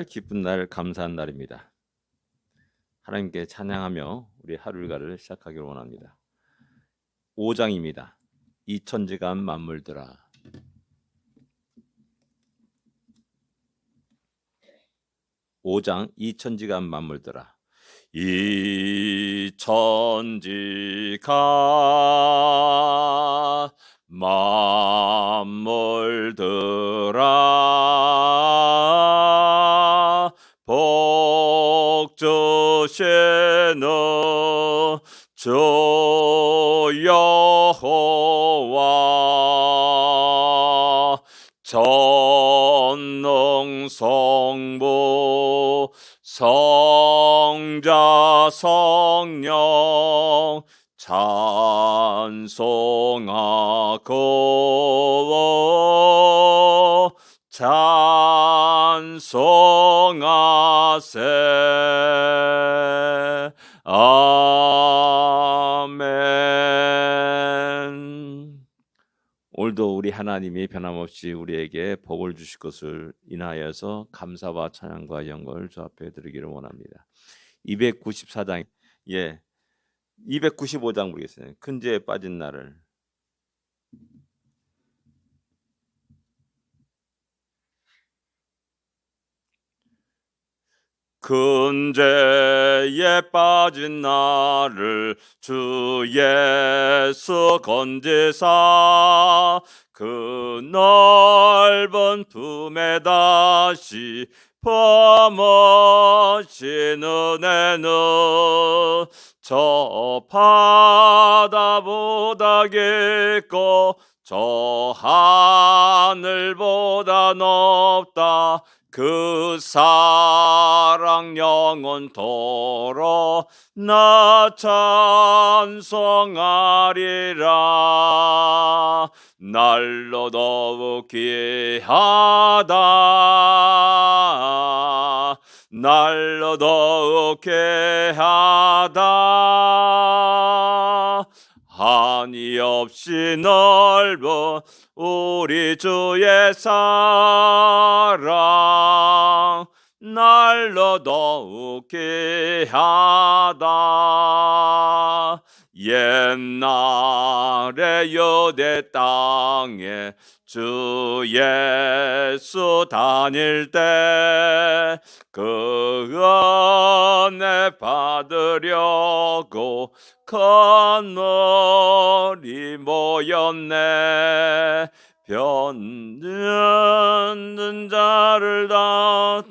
기쁜 날, 감사한 날입니다. 하나님께 찬양하며 우리 하루 일과를 시작하기를 원합니다. 5장입니다. 이천지간 만물들아. 이천지간 만물들아. 이천지간 만물들아, 복주시는 주 여호와, 전능성부 성자 성령 찬송하고 찬송하세. 아멘. 오늘도 우리 하나님이 변함없이 우리에게 복을 주실 것을 인하여서 감사와 찬양과 영광을 주 앞에 드리기를 원합니다. 294장, 295장 보겠습니다. 큰 죄에 빠진 나를. 큰 죄에 빠진 나를 주 예수 건지사, 그 넓은 품에 다시 품으신 은혜는 저 바다보다 깊고 저 하늘보다 높다. 그 사랑 영원토록 나 찬송하리라. 날로 더욱 귀하다. 날로 더욱 귀하다. 한이 없이 넓은 우리 주의 사랑, 날로 더욱 귀하다. 옛날에 유대 땅에 주 예수 다닐 때 그 은혜 받으려고 큰 물이 모였네. 병든 자를 다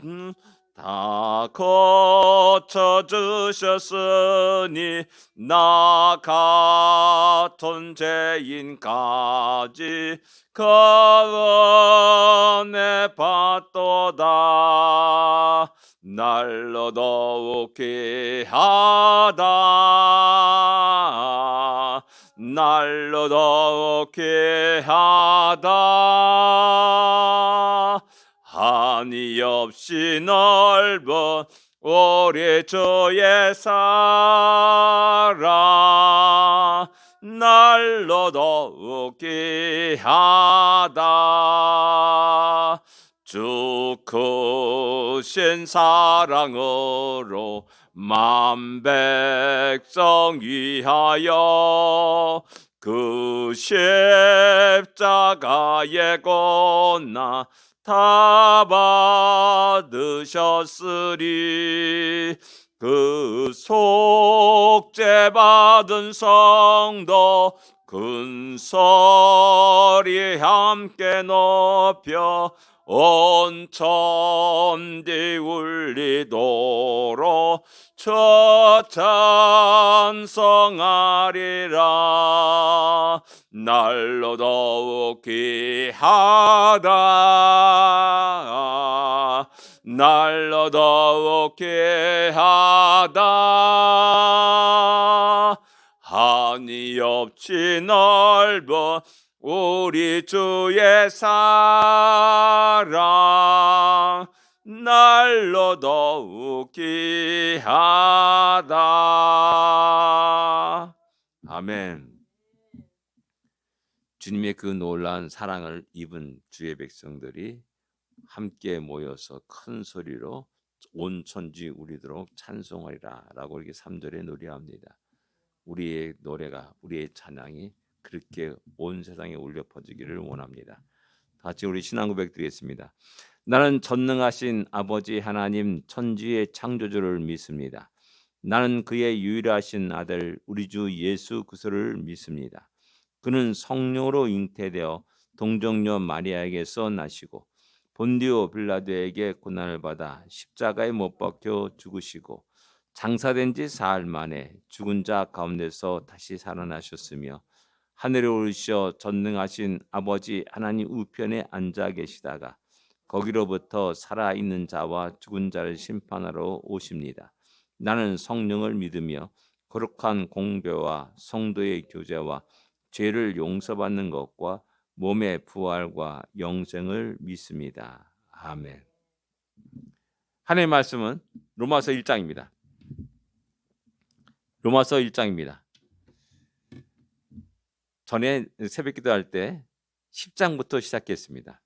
고쳐주셨으니 나 같은 죄인까지 그 은혜 받도다. 날로 더욱 귀하다. 날로 더욱 귀하다. 한이 없이 넓은 우리 주의 사랑, 날로 더욱 귀하다. 주 크신 사랑으로 만 백성 위하여 그 십자가의 고난 다 받으셨으리. 그 속죄 받은 성도 큰 소리 함께 높여 온 천지 울리도록 저 찬송하리라. 날로 더욱 귀하다. 날로 더욱 귀하다. 한이 없이 넓은 우리 주의 사랑, 날로 더욱 귀하다. 아멘. 주님의 그 놀라운 사랑을 입은 주의 백성들이 함께 모여서 큰 소리로 온 천지 울리도록 찬송하리라라고 이렇게 3절에 노래합니다. 우리의 노래가, 우리의 찬양이 그렇게 온 세상에 울려 퍼지기를 원합니다. 같이 우리 신앙 고백 드리겠습니다. 나는 전능하신 아버지 하나님 천지의 창조주를 믿습니다. 나는 그의 유일하신 아들 우리 주 예수 그리스도를 믿습니다. 그는 성령으로 잉태되어 동정녀 마리아에게서 나시고 본디오 빌라도에게 고난을 받아 십자가에 못 박혀 죽으시고 장사된 지 사흘 만에 죽은 자 가운데서 다시 살아나셨으며 하늘에 오르셔 전능하신 아버지 하나님 우편에 앉아 계시다가 거기로부터 살아있는 자와 죽은 자를 심판하러 오십니다. 나는 성령을 믿으며 거룩한 공배와 성도의 교제와 죄를 용서받는 것과 몸의 부활과 영생을 믿습니다. 아멘. 하나님의 말씀은 로마서 1장입니다. 로마서 1장입니다. 전에 새벽 기도할 때 10장부터 시작했습니다.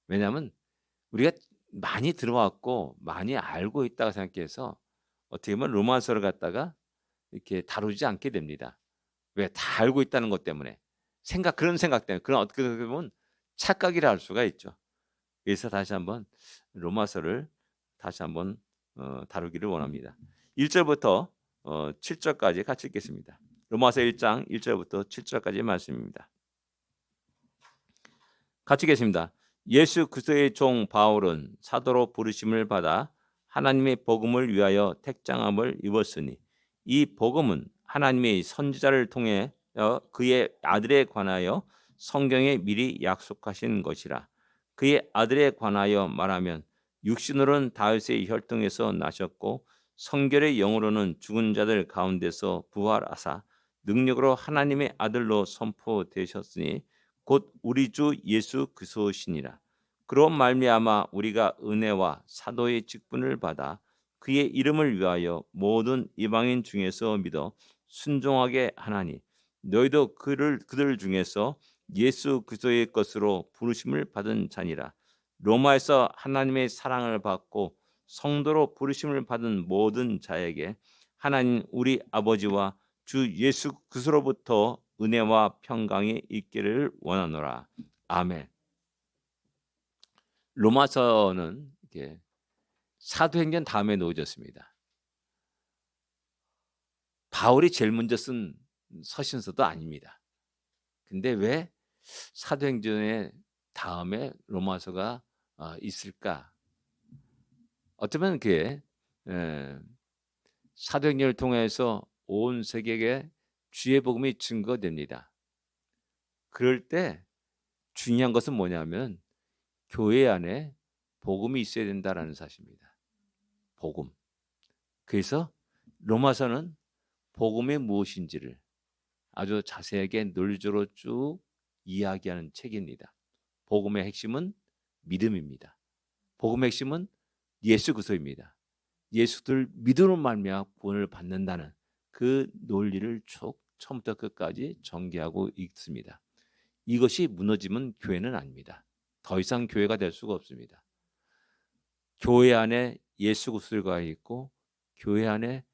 왜냐하면 우리가 많이 들어왔고 많이 알고 있다고 생각해서 어떻게 보면 로마서를 갖다가 이렇게 다루지 않게 됩니다. 왜? 다 알고 있다는 것 때문에. 그런 생각 때문에. 그런 어떻게 보면 착각이라 할 수가 있죠. 그래서 다시 한번 로마서를 다시 한번 다루기를 원합니다. 1절부터 7절까지 같이 읽겠습니다. 로마서 1장 1절부터 7절까지 말씀입니다. 같이 읽겠습니다. 예수 그리스도의 종 바울은 사도로 부르심을 받아 하나님의 복음을 위하여 택장함을 입었으니 이 복음은 하나님의 선지자를 통해 그의 아들에 관하여 성경에 미리 약속하신 것이라. 그의 아들에 관하여 말하면 육신으로는 다윗의 혈통에서 나셨고 성결의 영으로는 죽은 자들 가운데서 부활하사 능력으로 하나님의 아들로 선포되셨으니 곧 우리 주 예수 그리스도시니라. 그로 말미암아 우리가 은혜와 사도의 직분을 받아 그의 이름을 위하여 모든 이방인 중에서 믿어 순종하게 하나니 너희도 그들 중에서 예수 그리스도의 것으로 부르심을 받은 자니라. 로마에서 하나님의 사랑을 받고 성도로 부르심을 받은 모든 자에게 하나님 우리 아버지와 주 예수 그리스도로부터 은혜와 평강이 있기를 원하노라. 아멘. 로마서는 이게 사도행전 다음에 놓여졌습니다. 바울이 제일 먼저 쓴 서신서도 아닙니다. 근데 왜 사도행전의 다음에 로마서가 있을까? 어쩌면 그게 사도행전을 통해서 온 세계에 주의 복음이 증거됩니다. 그럴 때 중요한 것은 뭐냐면 교회 안에 복음이 있어야 된다라는 사실입니다. 복음. 그래서 로마서는 복음이 무엇인지를 아주 자세하게 논리적으로 쭉 이야기하는 책입니다. 복음의 핵심은 믿음입니다. 복음의 핵심은 예수 그리스도입니다. 예수를 믿음으로 말미암아 구원을 받는다는 그 논리를 쭉 처음부터 끝까지 전개하고 있습니다. 이것이 무너지면 교회는 아닙니다. 더 이상 교회가 될 수가 없습니다. 교회 안에 예수 그리스도가 있고 교회 안에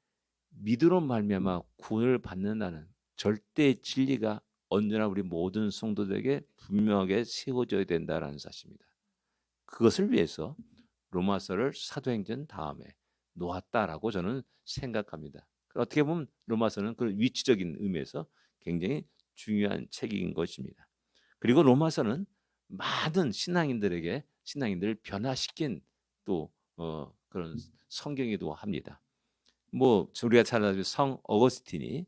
믿음으로 말미암아 구원을 받는다는 절대 진리가 언제나 우리 모든 성도들에게 분명하게 세워져야 된다는 사실입니다. 그것을 위해서 로마서를 사도행전 다음에 놓았다라고 저는 생각합니다. 어떻게 보면 로마서는 그 위치적인 의미에서 굉장히 중요한 책인 것입니다. 그리고 로마서는 많은 신앙인들을 변화시킨 또 그런 성경이기도 합니다. 뭐 우리가 잘 알고 성 어거스틴이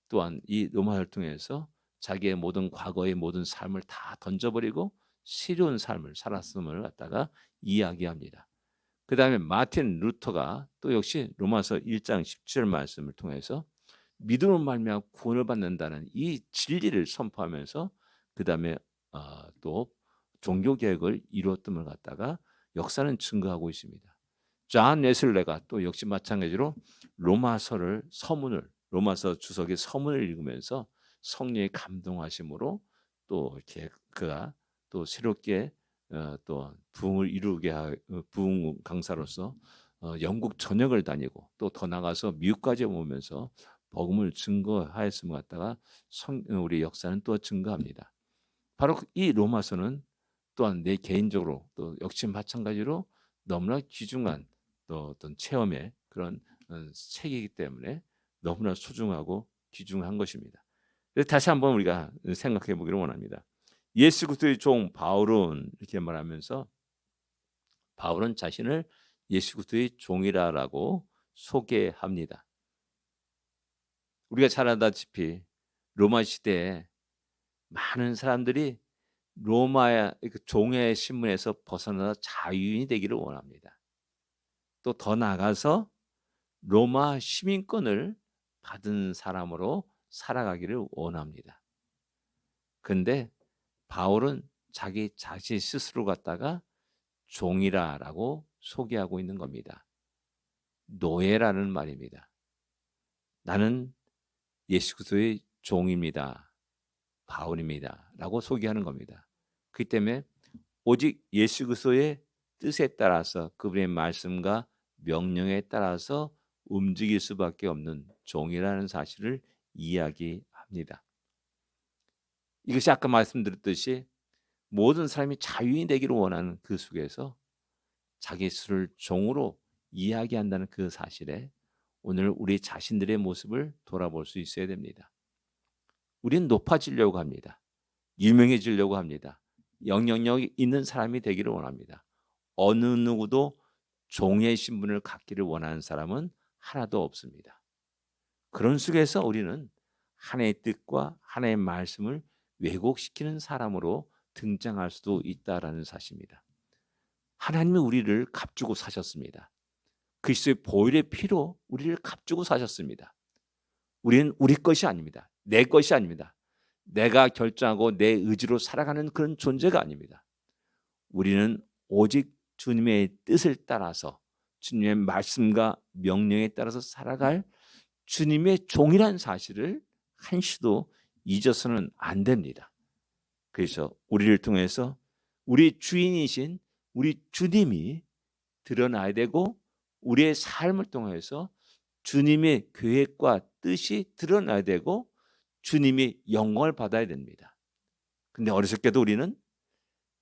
또한 이 로마서를 통해서 자기의 모든 과거의 모든 삶을 다 던져버리고 새로운 삶을 살았음을 갖다가 이야기합니다. 그 다음에 마틴 루터가 또 역시 로마서 1장 17절 말씀을 통해서 믿음으로 말미암아 구원을 받는다는 이 진리를 선포하면서 그 다음에 또 종교개혁을 이루었음을 갖다가 역사는 증거하고 있습니다. 존 웨슬레가 또 역시 마찬가지로 로마서 주석의 서문을 읽으면서 성령의 감동하심으로 또 이렇게 그가 또 새롭게 또 부흥을 이루게 부흥 강사로서 영국 전역을 다니고 또 더 나가서 미국까지 오면서 복음을 증거하였음을 갖다가 우리 역사는 또 증거합니다. 바로 이 로마서는 또한 내 개인적으로 또 역시 마찬가지로 너무나 귀중한 또 어떤 체험의 그런 책이기 때문에 너무나 소중하고 귀중한 것입니다. 다시 한번 우리가 생각해 보기를 원합니다. 예수 그리스도의 종 바울은 이렇게 말하면서 바울은 자신을 예수 그리스도의 종이라고 소개합니다. 우리가 잘 알다시피 로마 시대에 많은 사람들이 로마의 종의 신분에서 벗어나 자유인이 되기를 원합니다. 또 더 나아가서 로마 시민권을 받은 사람으로 살아가기를 원합니다. 그런데 바울은 자기 자신 스스로 갖다가 종이라고 소개하고 있는 겁니다. 노예라는 말입니다. 나는 예수 그리스도의 종입니다. 바울입니다. 라고 소개하는 겁니다. 그렇기 때문에 오직 예수 그리스도의 뜻에 따라서 그분의 말씀과 명령에 따라서 움직일 수밖에 없는 종이라는 사실을 이야기합니다. 이것이 아까 말씀드렸듯이 모든 사람이 자유인이 되기를 원하는 그 속에서 자기 스스로를 종으로 이야기한다는 그 사실에 오늘 우리 자신들의 모습을 돌아볼 수 있어야 됩니다. 우리는 높아지려고 합니다. 유명해지려고 합니다. 영향력이 있는 사람이 되기를 원합니다. 어느 누구도 종의 신분을 갖기를 원하는 사람은 하나도 없습니다. 그런 속에서 우리는 하나님의 뜻과 하나님의 말씀을 왜곡시키는 사람으로 등장할 수도 있다라는 사실입니다. 하나님이 우리를 값주고 사셨습니다. 그리스도의 보혈의 피로 우리를 값주고 사셨습니다. 우리는 우리 것이 아닙니다. 내 것이 아닙니다. 내가 결정하고 내 의지로 살아가는 그런 존재가 아닙니다. 우리는 오직 주님의 뜻을 따라서 주님의 말씀과 명령에 따라서 살아갈 주님의 종이라는 사실을 한시도 잊어서는 안 됩니다. 그래서 우리를 통해서 우리 주인이신 우리 주님이 드러나야 되고 우리의 삶을 통해서 주님의 계획과 뜻이 드러나야 되고 주님이 영광을 받아야 됩니다. 근데 어리석게도 우리는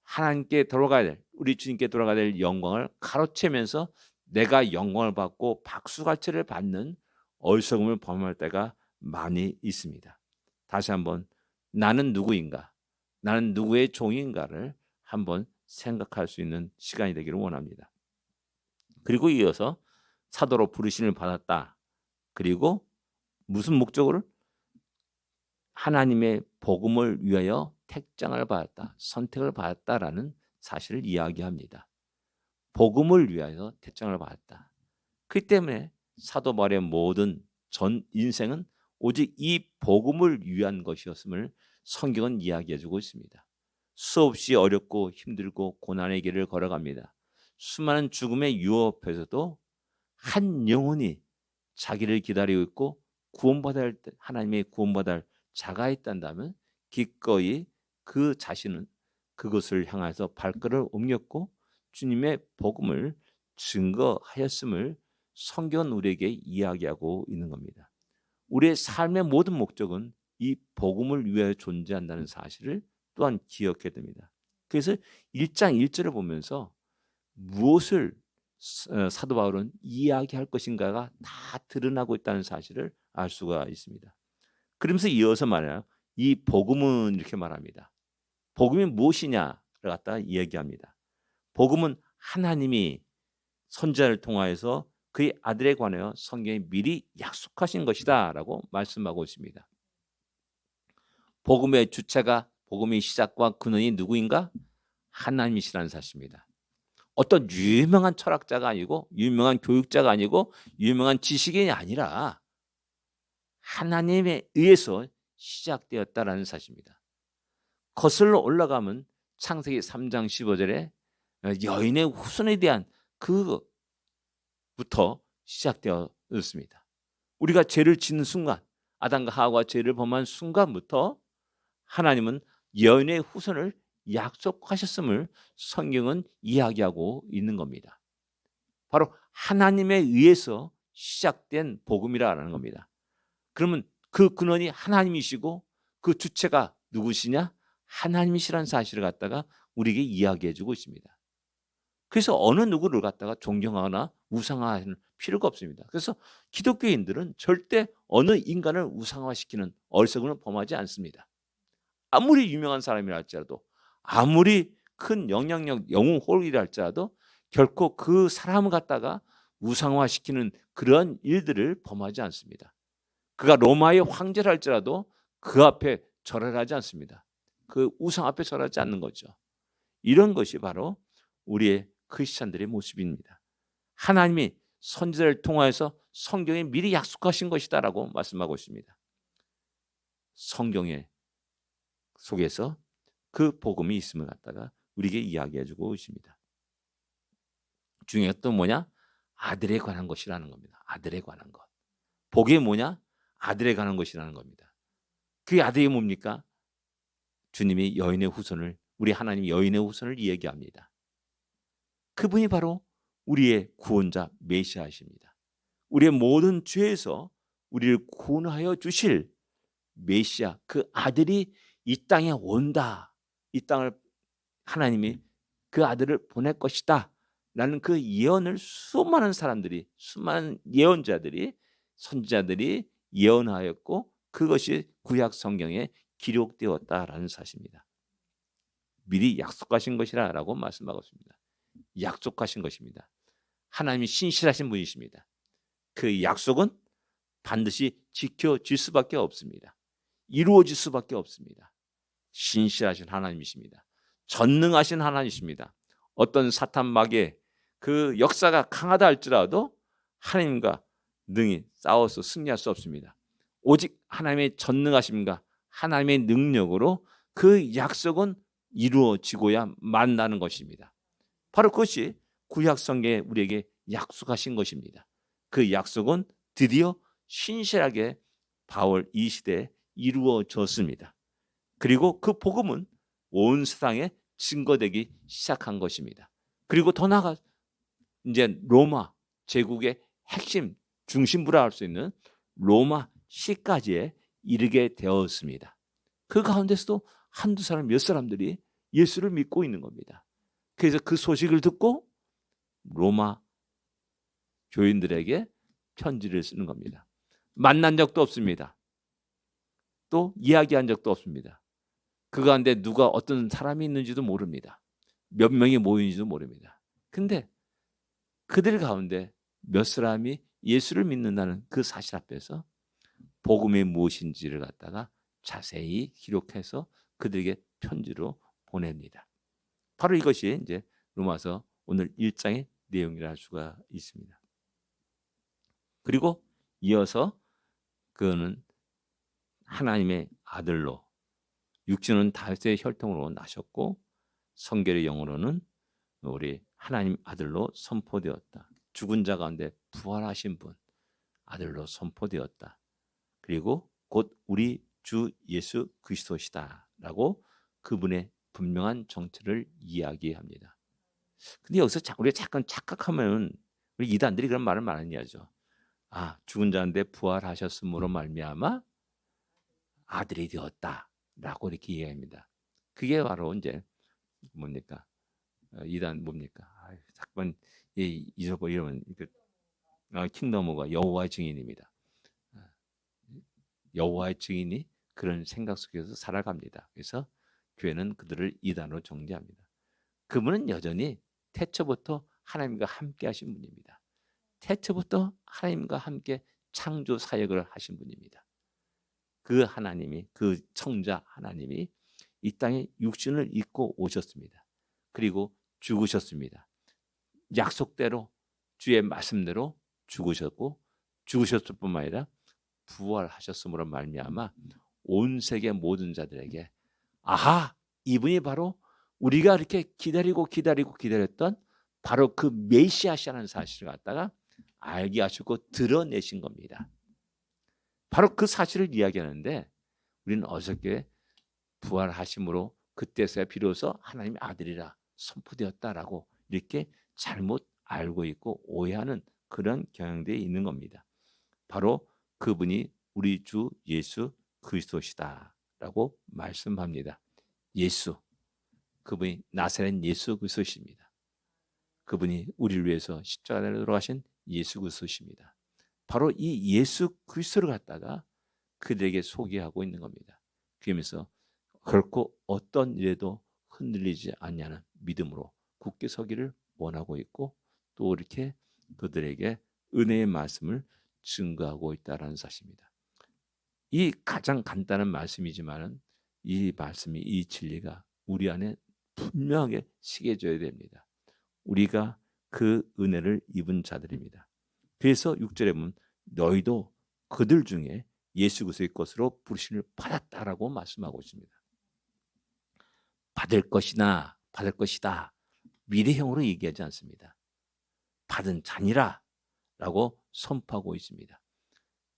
하나님께 돌아가야 될, 우리 주님께 돌아가야 될 영광을 가로채면서 내가 영광을 받고 박수갈채를 받는 어리석음을 범할 때가 많이 있습니다. 다시 한번 나는 누구인가? 나는 누구의 종인가를 한번 생각할 수 있는 시간이 되기를 원합니다. 그리고 이어서 사도로 부르심을 받았다. 그리고 무슨 목적으로? 하나님의 복음을 위하여 택장을 받았다. 선택을 받았다라는 사실을 이야기합니다. 복음을 위하여 택장을 받았다. 그렇기 때문에 사도 바울의 모든 전 인생은 오직 이 복음을 위한 것이었음을 성경은 이야기해주고 있습니다. 수없이 어렵고 힘들고 고난의 길을 걸어갑니다. 수많은 죽음의 유혹에서도 한 영혼이 자기를 기다리고 있고 구원받을 하나님의 구원받을 자가 있단다면 기꺼이 그 자신은 그것을 향해서 발걸음을 옮겼고 주님의 복음을 증거하였음을 성경은 우리에게 이야기하고 있는 겁니다. 우리의 삶의 모든 목적은 이 복음을 위하여 존재한다는 사실을 또한 기억해야 됩니다. 그래서 1장 1절을 보면서 무엇을 사도 바울은 이야기할 것인가가 다 드러나고 있다는 사실을 알 수가 있습니다. 그러면서 이어서 말해요. 이 복음은 이렇게 말합니다. 복음이 무엇이냐를 갖다 이야기합니다. 복음은 하나님이 선지자를 통하여서 그의 아들에 관하여 성경에 미리 약속하신 것이다라고 말씀하고 있습니다. 복음의 주체가 복음의 시작과 근원이 누구인가? 하나님이시라는 사실입니다. 어떤 유명한 철학자가 아니고 유명한 교육자가 아니고 유명한 지식인이 아니라 하나님에 의해서 시작되었다라는 사실입니다. 거슬러 올라가면 창세기 3장 15절에 여인의 후손에 대한 그부터 시작되었습니다. 우리가 죄를 짓는 순간 아담과 하와가 죄를 범한 순간부터 하나님은 여인의 후손을 약속하셨음을 성경은 이야기하고 있는 겁니다. 바로 하나님에 의해서 시작된 복음이라는 겁니다. 그러면 그 근원이 하나님이시고 그 주체가 누구시냐? 하나님이시라는 사실을 갖다가 우리에게 이야기해주고 있습니다. 그래서 어느 누구를 갖다가 존경하거나 우상화하는 필요가 없습니다. 그래서 기독교인들은 절대 어느 인간을 우상화시키는 어리석음을 범하지 않습니다. 아무리 유명한 사람이라 할지라도, 아무리 큰 영향력, 영웅 홀이라 할지라도 결코 그 사람을 갖다가 우상화시키는 그런 일들을 범하지 않습니다. 그가 로마의 황제라 할지라도 그 앞에 절을 하지 않습니다. 그 우상 앞에 절하지 않는 거죠. 이런 것이 바로 우리의 크리스찬들의 모습입니다. 하나님이 선지자를 통하여서 성경에 미리 약속하신 것이다라고 말씀하고 있습니다. 성경의 속에서 그 복음이 있음을 갖다가 우리에게 이야기해주고 있습니다. 중요한 또 뭐냐? 아들에 관한 것이라는 겁니다. 아들에 관한 것. 복이 뭐냐? 아들에 관한 것이라는 겁니다. 그 아들이 뭡니까? 주님이 여인의 후손을, 우리 하나님 여인의 후손을 얘기합니다. 그분이 바로 우리의 구원자 메시아이십니다. 우리의 모든 죄에서 우리를 구원하여 주실 메시아, 그 아들이 이 땅에 온다. 이 땅을 하나님이 그 아들을 보낼 것이다 라는 그 예언을 수많은 사람들이, 수많은 예언자들이, 선지자들이 예언하였고 그것이 구약 성경에 기록되었다라는 사실입니다. 미리 약속하신 것이라고 말씀하고 있습니다. 약속하신 것입니다. 하나님이 신실하신 분이십니다. 그 약속은 반드시 지켜질 수밖에 없습니다. 이루어질 수밖에 없습니다. 신실하신 하나님이십니다. 전능하신 하나님이십니다. 어떤 사탄 마귀의 그 역사가 강하다 할지라도 하나님과 능히 싸워서 승리할 수 없습니다. 오직 하나님의 전능하심과 하나님의 능력으로 그 약속은 이루어지고야 만나는 것입니다. 바로 그것이 구약 성경에 우리에게 약속하신 것입니다. 그 약속은 드디어 신실하게 바울 이 시대에 이루어졌습니다. 그리고 그 복음은 온 세상에 증거되기 시작한 것입니다. 그리고 더 나아가 이제 로마 제국의 핵심 중심부라 할 수 있는 로마 시까지에 이르게 되었습니다. 그 가운데서도 한두 사람, 몇 사람들이 예수를 믿고 있는 겁니다. 그래서 그 소식을 듣고 로마 교인들에게 편지를 쓰는 겁니다. 만난 적도 없습니다. 또 이야기한 적도 없습니다. 그 가운데 누가 어떤 사람이 있는지도 모릅니다. 몇 명이 모이는지도 모릅니다. 근데 그들 가운데 몇 사람이 예수를 믿는다는 그 사실 앞에서 복음이 무엇인지를 갖다가 자세히 기록해서 그들에게 편지로 보냅니다. 바로 이것이 이제 로마서 오늘 1장의 내용이라 할 수가 있습니다. 그리고 이어서 그는 하나님의 아들로 육신은 다윗의 혈통으로 나셨고 성결의 영으로는 우리 하나님 아들로 선포되었다. 죽은 자 가운데 부활하신 분 아들로 선포되었다. 그리고 곧 우리 주 예수 그리스도시다라고 그분의 분명한 정체를 이야기합니다. 근데 여기서 우리가 잠깐 착각하면 우리 이단들이 그런 말을 많이 하죠. 아, 죽은 자인데 부활하셨음으로 말미암아 아들이 되었다라고 이렇게 이야기합니다. 그게 바로 이제 뭡니까? 이단 뭡니까? 잠깐 잊어버리면 킹덤오가 여호와의 증인입니다. 여호와의 증인이 그런 생각 속에서 살아갑니다. 그래서 교회는 그들을 이단으로 정죄합니다. 그분은 여전히 태초부터 하나님과 함께 하신 분입니다. 태초부터 하나님과 함께 창조 사역을 하신 분입니다. 그 하나님이, 그 청자 하나님이 이 땅에 육신을 입고 오셨습니다. 그리고 죽으셨습니다. 약속대로 주의 말씀대로 죽으셨고 죽으셨을 뿐만 아니라 부활하셨음으로 말미암아 온 세계 모든 자들에게 아하, 이분이 바로 우리가 이렇게 기다렸던 바로 그 메시아시라는 사실을 갖다가 알게 하시고 드러내신 겁니다. 바로 그 사실을 이야기하는데 우리는 어저께 부활하심으로 그때서야 비로소 하나님의 아들이라 선포되었다라고 이렇게 잘못 알고 있고 오해하는 그런 경향들이 있는 겁니다. 바로 그분이 우리 주 예수 그리스도시다라고 말씀합니다. 예수, 그분이 나사렛 예수 그리스도십니다. 그분이 우리를 위해서 십자가에 돌아가신 예수 그리스도십니다. 바로 이 예수 그리스도를 갖다가 그들에게 소개하고 있는 겁니다. 그러면서 결코 어떤 일에도 흔들리지 않냐는 믿음으로 굳게 서기를 원하고 있고, 또 이렇게 그들에게 은혜의 말씀을 증거하고 있다는 사실입니다. 이 가장 간단한 말씀이지만은 이 말씀이, 이 진리가 우리 안에 분명하게 새겨져야 됩니다. 우리가 그 은혜를 입은 자들입니다. 그래서 6절에 보면 너희도 그들 중에 예수 그리스도의 것으로 부르심을 받았다라고 말씀하고 있습니다. 받을 것이다 미래형으로 얘기하지 않습니다. 받은 자니라 라고 선포하고 있습니다.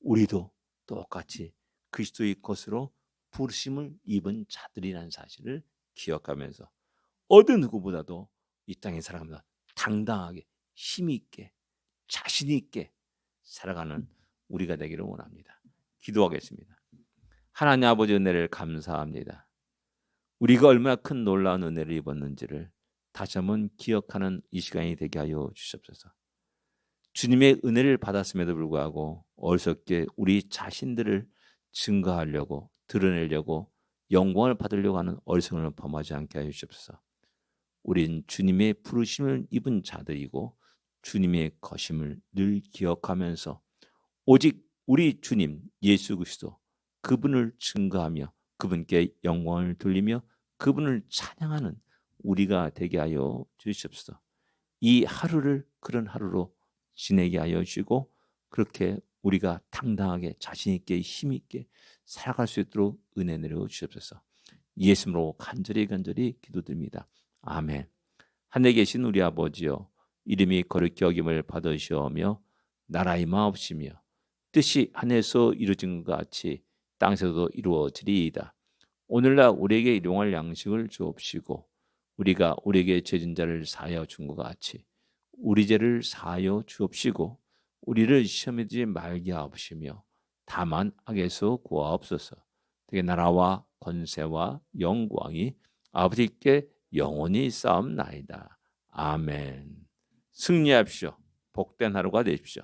우리도 똑같이 그리스도의 것으로 부르심을 입은 자들이라는 사실을 기억하면서 어느 누구보다도 이 땅에 살아가면서 당당하게 힘있게 자신있게 살아가는 우리가 되기를 원합니다. 기도하겠습니다. 하나님 아버지, 은혜를 감사합니다. 우리가 얼마나 큰 놀라운 은혜를 입었는지를 다시 한번 기억하는 이 시간이 되게 하여 주시옵소서. 주님의 은혜를 받았음에도 불구하고 어리석게 우리 자신들을 증거하려고, 드러내려고, 영광을 받으려고 하는 어리석음을 범하지 않게 하여 주시옵소서. 우린 주님의 부르심을 입은 자들이고 주님의 것임을 늘 기억하면서 오직 우리 주님 예수 그리스도, 그분을 증거하며 그분께 영광을 돌리며 그분을 찬양하는 우리가 되게 하여 주시옵소서. 이 하루를 그런 하루로 지내게 하여 주시고, 그렇게 우리가 당당하게 자신있게 힘있게 살아갈 수 있도록 은혜 내려 주시옵소서. 예수님으로 간절히 기도드립니다. 아멘. 하늘에 계신 우리 아버지여, 이름이 거룩히 여김을 받으시오며 나라의 마옵시며 뜻이 하늘에서 이루어진 것 같이 땅에서도 이루어지리이다. 오늘날 우리에게 일용할 양식을 주옵시고 우리가 우리에게 죄진 자를 사하여 준 것 같이 우리 죄를 사하여 주옵시고 우리를 시험에 들지 말게 하옵시며 다만 악에서 구하옵소서. 되게 나라와 권세와 영광이 아버지께 영원히 싸움나이다. 아멘. 승리하십시오. 복된 하루가 되십시오.